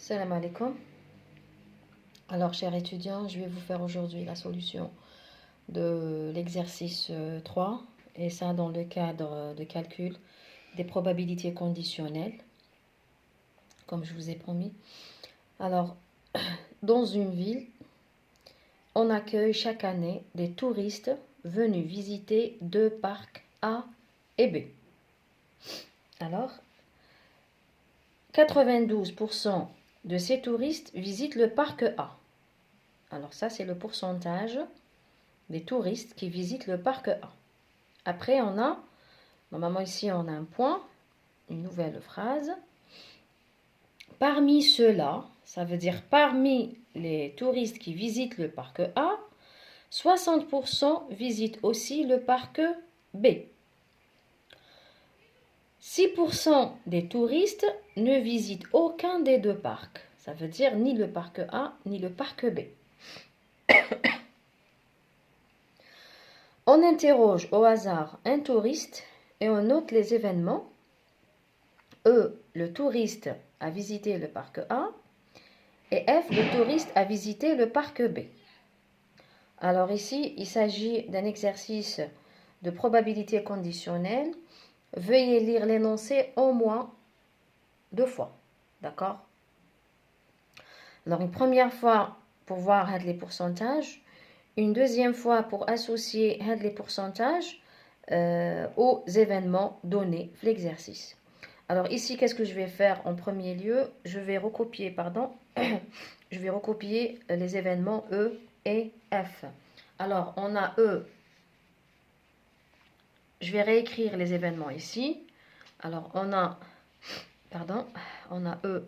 Salam alaikum. Alors, chers étudiants, je vais vous faire aujourd'hui la solution de l'exercice 3, et ça dans le cadre de calcul des probabilités conditionnelles, comme je vous ai promis. Alors, dans une ville, on accueille chaque année des touristes venus visiter deux parcs A et B. Alors, 92% de ces touristes visitent le parc A. Alors ça, c'est le pourcentage des touristes qui visitent le parc A. Après, normalement ici, on a un point, une nouvelle phrase. Parmi ceux-là, ça veut dire parmi les touristes qui visitent le parc A, 60% visitent aussi le parc B. 6% des touristes ne visitent aucun des deux parcs. Ça veut dire ni le parc A ni le parc B. On interroge au hasard un touriste et on note les événements. E, le touriste a visité le parc A, et F, le touriste a visité le parc B. Alors ici, il s'agit d'un exercice de probabilité conditionnelle. Veuillez lire l'énoncé au moins 2 fois. D'accord? Alors une première fois pour voir les pourcentages, une deuxième fois pour associer les pourcentages aux événements donnés dans l'exercice. Alors ici, qu'est-ce que je vais faire en premier lieu? Je vais recopier les événements E et F. Alors, on a E. Je vais réécrire les événements ici. Alors, on a E.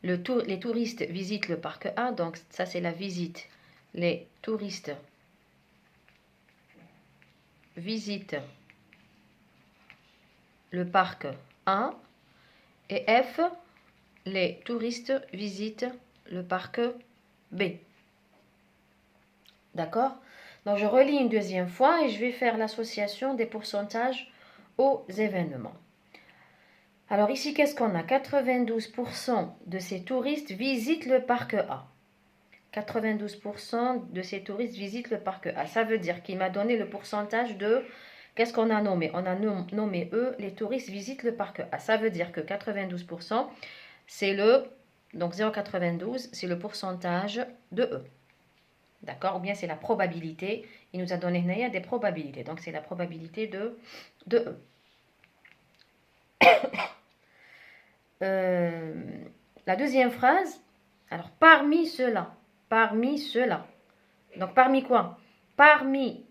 Les touristes visitent le parc A. Donc, ça, c'est la visite. Les touristes visitent le parc A. Et F, les touristes visitent le parc B. D'accord? Donc, je relis une deuxième fois et je vais faire l'association des pourcentages aux événements. Alors ici, qu'est-ce qu'on a? 92% de ces touristes visitent le parc A. 92% de ces touristes visitent le parc A. Ça veut dire qu'il m'a donné le pourcentage de... Qu'est-ce qu'on a nommé? On a nommé E, les touristes visitent le parc A. Ça veut dire que 92%, c'est donc 0,92, c'est le pourcentage de E. D'accord? Ou bien c'est la probabilité. Il nous a donné des probabilités. Donc c'est la probabilité de E. La deuxième phrase, alors parmi ceux-là. Donc parmi quoi? Parmi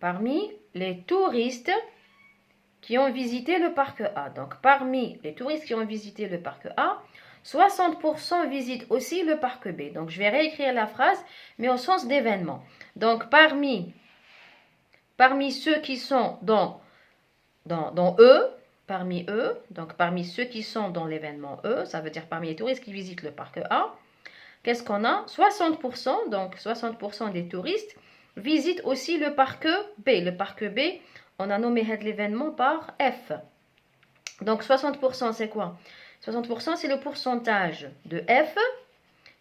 les touristes qui ont visité le parc A. Donc parmi les touristes qui ont visité le parc A, 60% visitent aussi le parc B. Donc je vais réécrire la phrase, mais au sens d'événement. Donc parmi ceux qui sont dans E, donc parmi ceux qui sont dans l'événement E, ça veut dire parmi les touristes qui visitent le parc A, qu'est-ce qu'on a? 60%, donc 60% des touristes visitent aussi le parc B. Le parc B, on a nommé l'événement par F. Donc 60%, c'est quoi? 60%, c'est le pourcentage de F,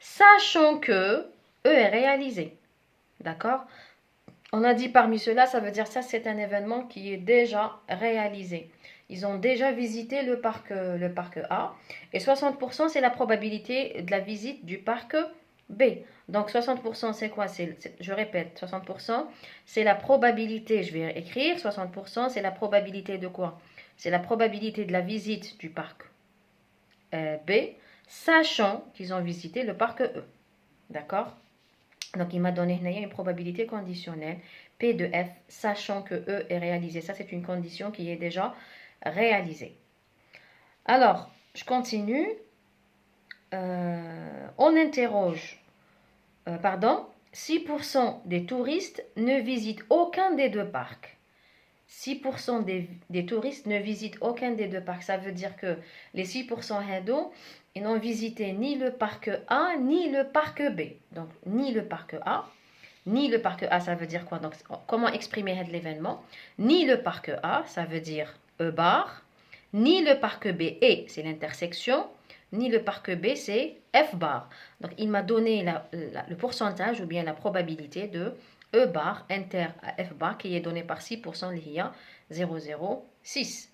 sachant que E est réalisé. D'accord? On a dit parmi ceux-là, ça veut dire ça, c'est un événement qui est déjà réalisé. Ils ont déjà visité le parc A. Et 60%, c'est la probabilité de la visite du parc B. Donc 60%, c'est quoi? Je répète, 60%, c'est la probabilité, je vais écrire, 60%, c'est la probabilité de quoi? C'est la probabilité de la visite du parc B, sachant qu'ils ont visité le parc E. D'accord? Donc, il m'a donné une probabilité conditionnelle, P de F, sachant que E est réalisé. Ça, c'est une condition qui est déjà réalisée. Alors, je continue. On interroge, 6% des touristes ne visitent aucun des deux parcs. 6% des touristes ne visitent aucun des deux parcs. Ça veut dire que les 6% ils n'ont visité ni le parc A ni le parc B. Donc, ni le parc A, ça veut dire quoi? Donc, comment exprimer l'événement? Ni le parc A, ça veut dire E bar, ni le parc B, et c'est l'intersection, ni le parc B, c'est F bar. Donc, il m'a donné le pourcentage ou bien la probabilité de E bar inter à F bar qui est donné par 6%, il y a 0,06.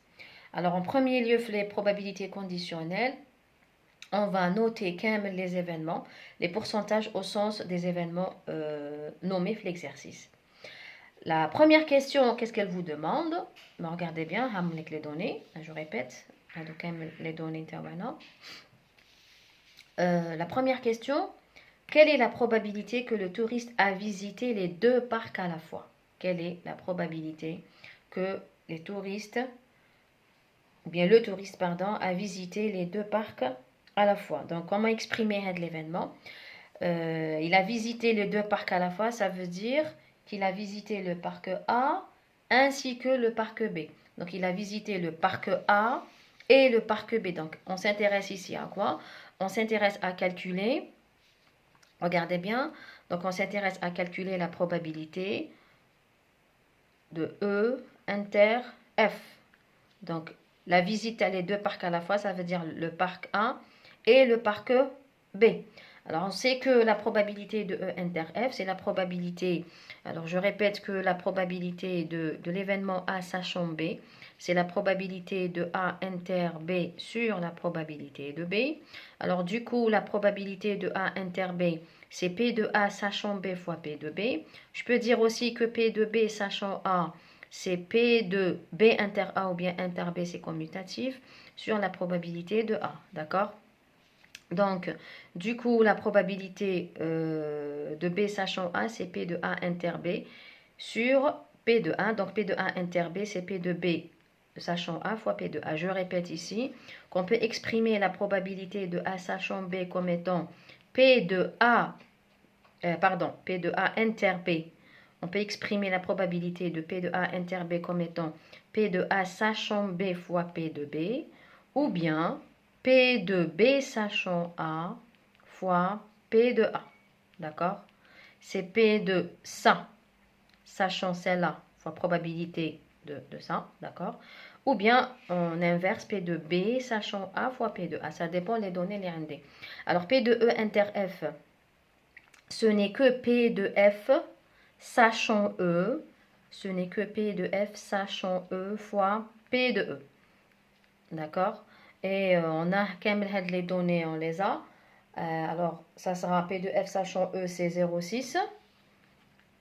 Alors, en premier lieu, les probabilités conditionnelles, on va noter quand même les événements, les pourcentages au sens des événements nommés l'exercice. La première question, qu'est-ce qu'elle vous demande? Regardez bien, les données, je répète, donc les données intervenantes. La première question, quelle est la probabilité que le touriste a visité les deux parcs à la fois? Quelle est la probabilité que les touristes, ou bien le touriste, pardon, a visité les deux parcs à la fois? Donc, comment exprimer l'événement? Il a visité les deux parcs à la fois, ça veut dire qu'il a visité le parc A ainsi que le parc B. Donc, il a visité le parc A et le parc B. Donc, on s'intéresse ici à quoi? On s'intéresse à calculer, regardez bien, donc on s'intéresse à calculer la probabilité de E inter F. Donc, la visite à les deux parcs à la fois, ça veut dire le parc A et le parc B. Alors, on sait que la probabilité de E inter F, c'est la probabilité, alors je répète que la probabilité de l'événement A sachant B, c'est la probabilité de A inter B sur la probabilité de B. Alors, du coup, la probabilité de A inter B, c'est P de A sachant B fois P de B. Je peux dire aussi que P de B sachant A, c'est P de B inter A ou bien inter B, c'est commutatif, sur la probabilité de A. D'accord? Donc, du coup, la probabilité de B sachant A, c'est P de A inter B sur P de A. Donc, P de A inter B, c'est P de B sachant A fois P de A. Je répète ici qu'on peut exprimer la probabilité de A sachant B comme étant P de A, P de A inter B. On peut exprimer la probabilité de P de A inter B comme étant P de A sachant B fois P de B, ou bien P de B sachant A fois P de A. D'accord? C'est P de ça, sachant celle-là, fois probabilité de ça. D'accord? Ou bien on inverse P de B sachant A fois P de A. Ça dépend des données les RND. Alors P de E inter F, ce n'est que P de F sachant E. Ce n'est que P de F sachant E fois P de E. D'accord? Et on a quand même les données, on les a. Alors, ça sera P de F sachant E, c'est 0,6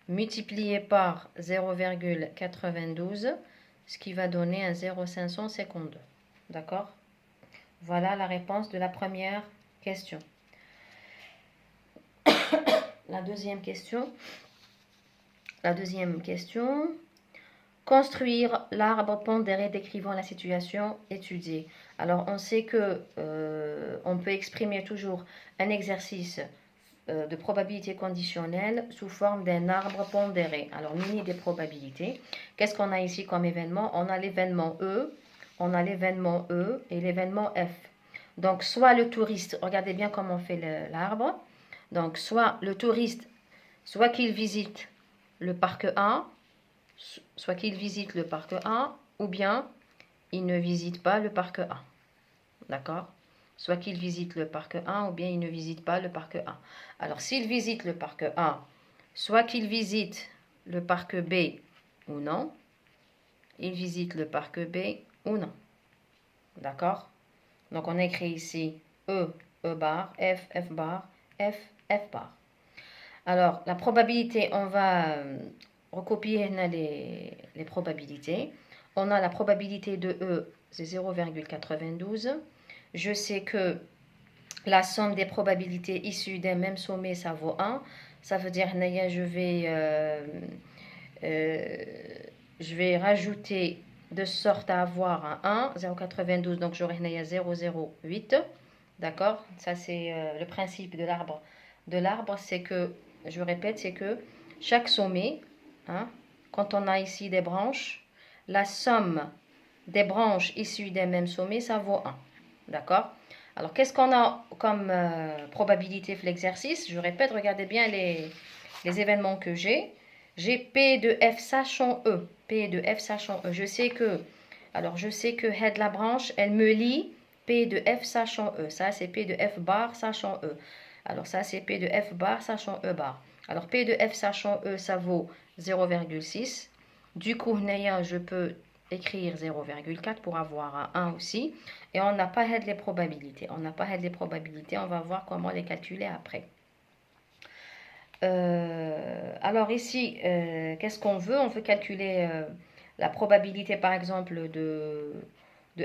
multiplié par 0,92, ce qui va donner un 0,552. D'accord? Voilà la réponse de la première question. La deuxième question. Construire l'arbre pondéré décrivant la situation étudiée. Alors, on sait que on peut exprimer toujours un exercice de probabilité conditionnelle sous forme d'un arbre pondéré. Alors, mini des probabilités. Qu'est-ce qu'on a ici comme événement? On a l'événement E, et l'événement F. Donc, soit le touriste, regardez bien comment on fait l'arbre. Donc, soit le touriste, soit qu'il visite le parc A, soit qu'il visite le parc A, ou bien il ne visite pas le parc A. D'accord? Soit qu'il visite le parc A, ou bien il ne visite pas le parc A. Alors, s'il visite le parc A, soit qu'il visite le parc B ou non, il visite le parc B ou non. D'accord? Donc, on écrit ici E, E bar, F, F bar, F, F bar. Alors, la probabilité, on va recopier les probabilités. On a la probabilité de E, c'est 0,92. Je sais que la somme des probabilités issues d'un même sommet, ça vaut 1. Ça veut dire que je vais rajouter de sorte à avoir un 1, 0,92, donc j'aurai 0,08. D'accord? Ça, c'est le principe de l'arbre. C'est que, je répète, c'est que chaque sommet, quand on a ici des branches, la somme des branches issues d'un même sommet, ça vaut 1. D'accord? Alors, qu'est-ce qu'on a comme probabilité de l'exercice? Je répète, regardez bien les événements que j'ai. J'ai P de F sachant E. P de F sachant E. Je sais que la branche, elle me lie P de F sachant E. Ça, c'est P de F bar sachant E. Alors, ça, c'est P de F bar sachant E bar. Alors, P de F sachant E, ça vaut 0,6. Du coup, je peux écrire 0,4 pour avoir un 1 aussi. Et on n'a pas les probabilités. On n'a pas les probabilités. On va voir comment les calculer après. Alors ici, qu'est-ce qu'on veut? On veut calculer la probabilité, par exemple, de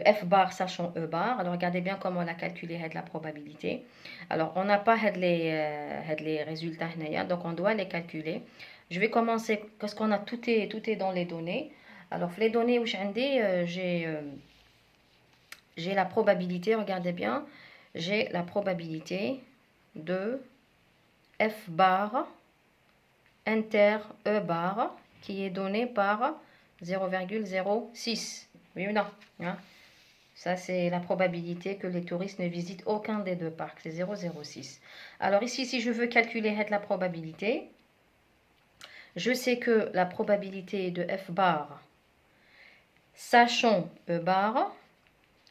F bar sachant E bar. Alors regardez bien comment on a calculé la probabilité. Alors on n'a pas les résultats, donc on doit les calculer. Je vais commencer parce qu'on a tout est dans les données. Alors les données où j'ai la probabilité, regardez bien, j'ai la probabilité de F bar inter E bar qui est donné par 0,06. Oui ou non, hein? Ça, c'est la probabilité que les touristes ne visitent aucun des deux parcs. C'est 0,06. Alors ici, si je veux calculer la probabilité, je sais que la probabilité de F bar sachant E bar,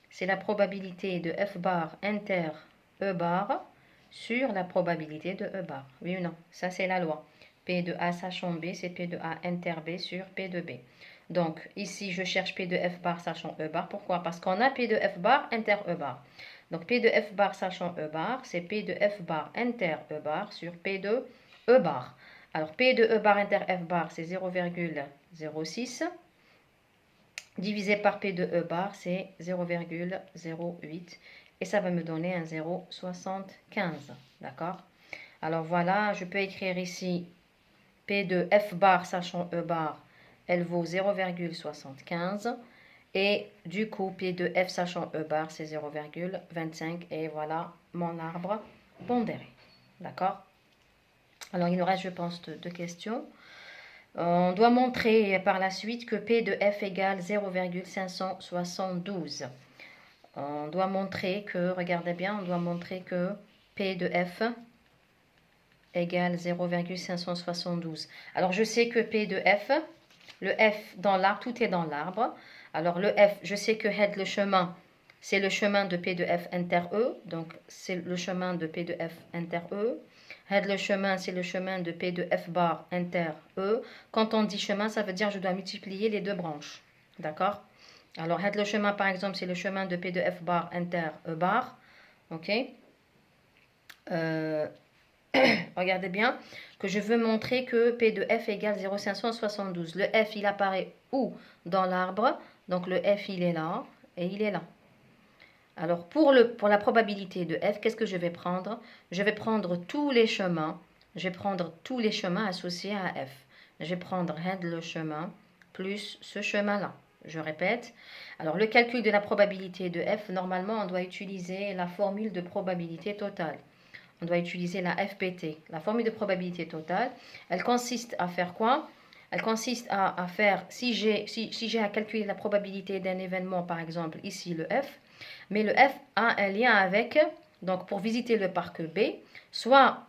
c'est la probabilité de F bar inter E bar sur la probabilité de E bar. Oui ou non? Ça, c'est la loi. P de A sachant B, c'est P de A inter B sur P de B. Donc, ici, je cherche P de F bar sachant E bar. Pourquoi? Parce qu'on a P de F bar inter E bar. Donc, P de F bar sachant E bar, c'est P de F bar inter E bar sur P de E bar. Alors, P de E bar inter F bar, c'est 0,06. Divisé par P de E bar, c'est 0,08. Et ça va me donner un 0,75. D'accord? Alors, voilà, je peux écrire ici P de F bar sachant E bar, elle vaut 0,75. Et du coup, P de F sachant E bar, c'est 0,25. Et voilà mon arbre pondéré. D'accord? Alors, il nous reste, je pense, deux questions. On doit montrer par la suite que P de F égale 0,572. On doit montrer que, regardez bien, on doit montrer que P de F égale 0,572. Alors, je sais que P de F, le F dans l'arbre, tout est dans l'arbre. Alors, le F, je sais que head, le chemin, c'est le chemin de P de F inter E. Donc, c'est le chemin de P de F inter E. Head, le chemin, c'est le chemin de P de F bar inter E. Quand on dit chemin, ça veut dire que je dois multiplier les deux branches. D'accord? Alors, head, le chemin, par exemple, c'est le chemin de P de F bar inter E bar. OK? Regardez bien que je veux montrer que P de F égale 0,572. Le F, il apparaît où? Dans l'arbre. Donc le F, il est là et il est là. Alors pour la probabilité de F, qu'est-ce que je vais prendre? Je vais prendre tous les chemins. Je vais prendre tous les chemins associés à F. Je vais prendre head le chemin plus ce chemin-là. Je répète. Alors le calcul de la probabilité de F, normalement, on doit utiliser la formule de probabilité totale. On doit utiliser la FPT, la formule de probabilité totale. Elle consiste à faire quoi? Elle consiste à faire, si j'ai à calculer la probabilité d'un événement, par exemple ici le F, mais le F a un lien avec, donc pour visiter le parc B, soit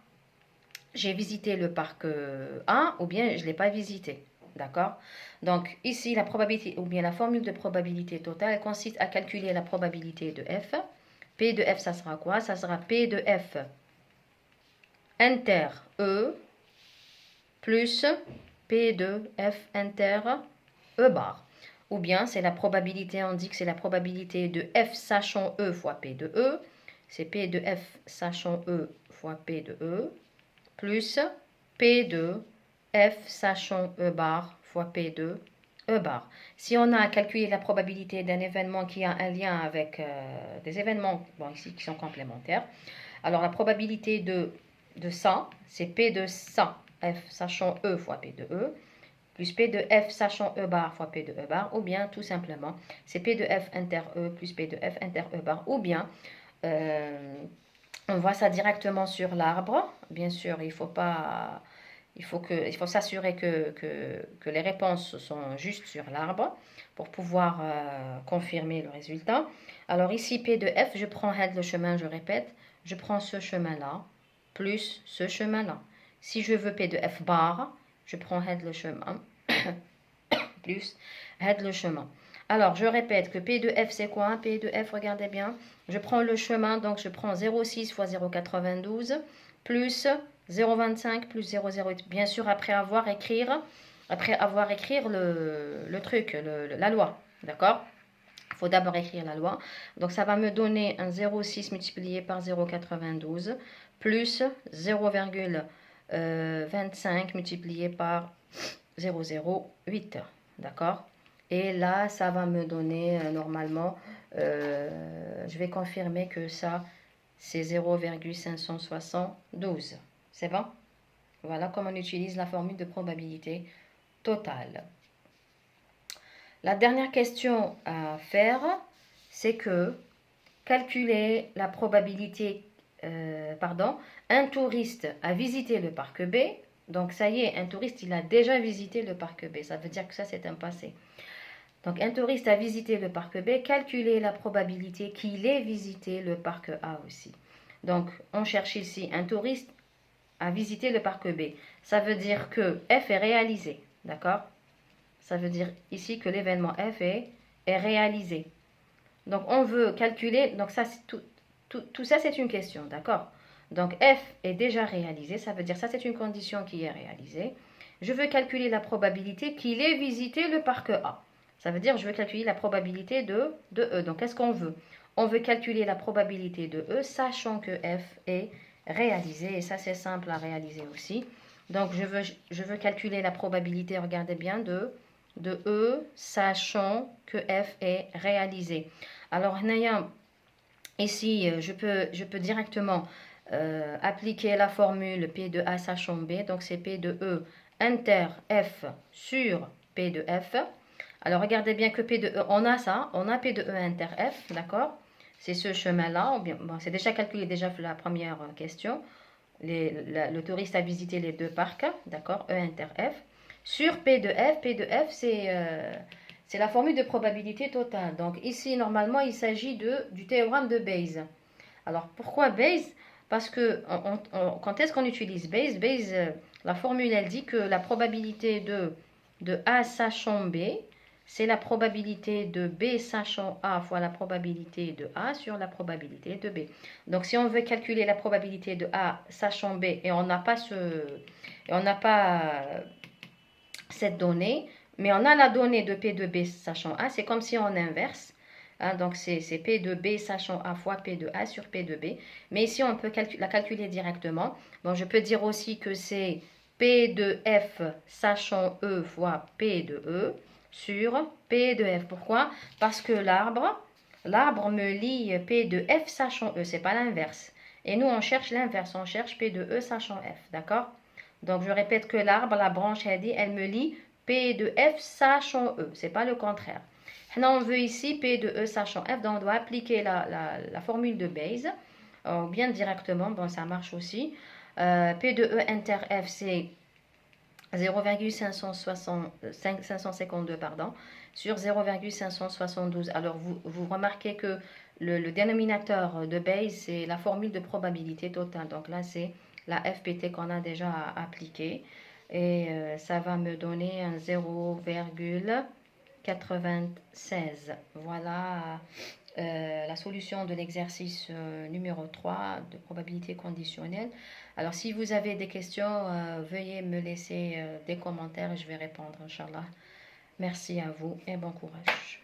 j'ai visité le parc A, ou bien je ne l'ai pas visité. D'accord? Donc ici, la probabilité, ou bien la formule de probabilité totale, elle consiste à calculer la probabilité de F. P de F, ça sera quoi? Ça sera P de F inter E plus P de F inter E bar. Ou bien c'est la probabilité, on dit que c'est la probabilité de F sachant E fois P de E. C'est P de F sachant E fois P de E plus P de F sachant E bar fois P de E bar. Si on a à calculer la probabilité d'un événement qui a un lien avec des événements bon, ici qui sont complémentaires, alors la probabilité de ça, c'est P de ça, F sachant E fois P de E, plus P de F sachant E bar fois P de E bar, ou bien tout simplement, c'est P de F inter E plus P de F inter E bar, ou bien on voit ça directement sur l'arbre. Bien sûr, il faut s'assurer que les réponses sont justes sur l'arbre pour pouvoir confirmer le résultat. Alors ici, P de F, je prends head le chemin, je répète, je prends ce chemin-là, plus ce chemin-là. Si je veux P de F bar, je prends head le chemin, plus head le chemin. Alors, je répète que P de F, c'est quoi? P de F, regardez bien. Je prends le chemin, donc je prends 0,6 fois 0,92 plus 0,25 plus 0,08. Bien sûr, après avoir écrit le truc, la loi. D'accord? Il faut d'abord écrire la loi. Donc, ça va me donner un 0,6 multiplié par 0,92 plus 0,25 multiplié par 0,08. D'accord? Et là, ça va me donner normalement, je vais confirmer que ça, c'est 0,572. C'est bon? Voilà comment on utilise la formule de probabilité totale. La dernière question à faire, c'est que calculer la probabilité, un touriste a visité le parc B. Donc ça y est, un touriste, il a déjà visité le parc B. Ça veut dire que ça, c'est un passé. Donc un touriste a visité le parc B, calculer la probabilité qu'il ait visité le parc A aussi. Donc on cherche ici un touriste a visité le parc B. Ça veut dire que F est réalisé, d'accord? Ça veut dire ici que l'événement F est réalisé. Donc on veut calculer, donc ça, tout ça c'est une question, d'accord? Donc F est déjà réalisé, ça veut dire ça c'est une condition qui est réalisée. Je veux calculer la probabilité qu'il ait visité le parc A. Ça veut dire je veux calculer la probabilité de E. Donc qu'est-ce qu'on veut? On veut calculer la probabilité de E, sachant que F est réalisé. Et ça c'est simple à réaliser aussi. Donc je veux calculer la probabilité, regardez bien, de E, sachant que F est réalisé. Alors, ici, je peux directement appliquer la formule P de A sachant B. Donc, c'est P de E inter F sur P de F. Alors, regardez bien que P de E, on a ça. On a P de E inter F, d'accord? C'est ce chemin-là. Bon, c'est déjà calculé déjà pour la première question. Le touriste a visité les deux parcs, d'accord? E inter F. Sur P de F, c'est la formule de probabilité totale. Donc ici, normalement, il s'agit du théorème de Bayes. Alors pourquoi Bayes? Parce que quand est-ce qu'on utilise Bayes? Bayes, la formule, elle dit que la probabilité de A sachant B, c'est la probabilité de B sachant A fois la probabilité de A sur la probabilité de B. Donc si on veut calculer la probabilité de A sachant B et on n'a pas cette donnée, mais on a la donnée de P de B sachant A, c'est comme si on inverse. Hein, donc c'est P de B sachant A fois P de A sur P de B. Mais ici on peut la calculer directement. Bon, je peux dire aussi que c'est P de F sachant E fois P de E sur P de F. Pourquoi? Parce que l'arbre me lie P de F sachant E, c'est pas l'inverse. Et nous on cherche l'inverse, on cherche P de E sachant F, d'accord? Donc je répète que l'arbre, la branche, elle me lie P de F sachant E, c'est pas le contraire. Maintenant on veut ici P de E sachant F, donc on doit appliquer la formule de Bayes, bien directement, bon ça marche aussi. P de E inter F c'est 0,552 sur 0,572. Alors vous remarquez que le dénominateur de Bayes c'est la formule de probabilité totale. Donc là c'est la FPT qu'on a déjà appliquée. Et ça va me donner un 0,96. Voilà la solution de l'exercice numéro 3 de probabilité conditionnelle. Alors, si vous avez des questions, veuillez me laisser des commentaires et je vais répondre, Inch'Allah. Merci à vous et bon courage.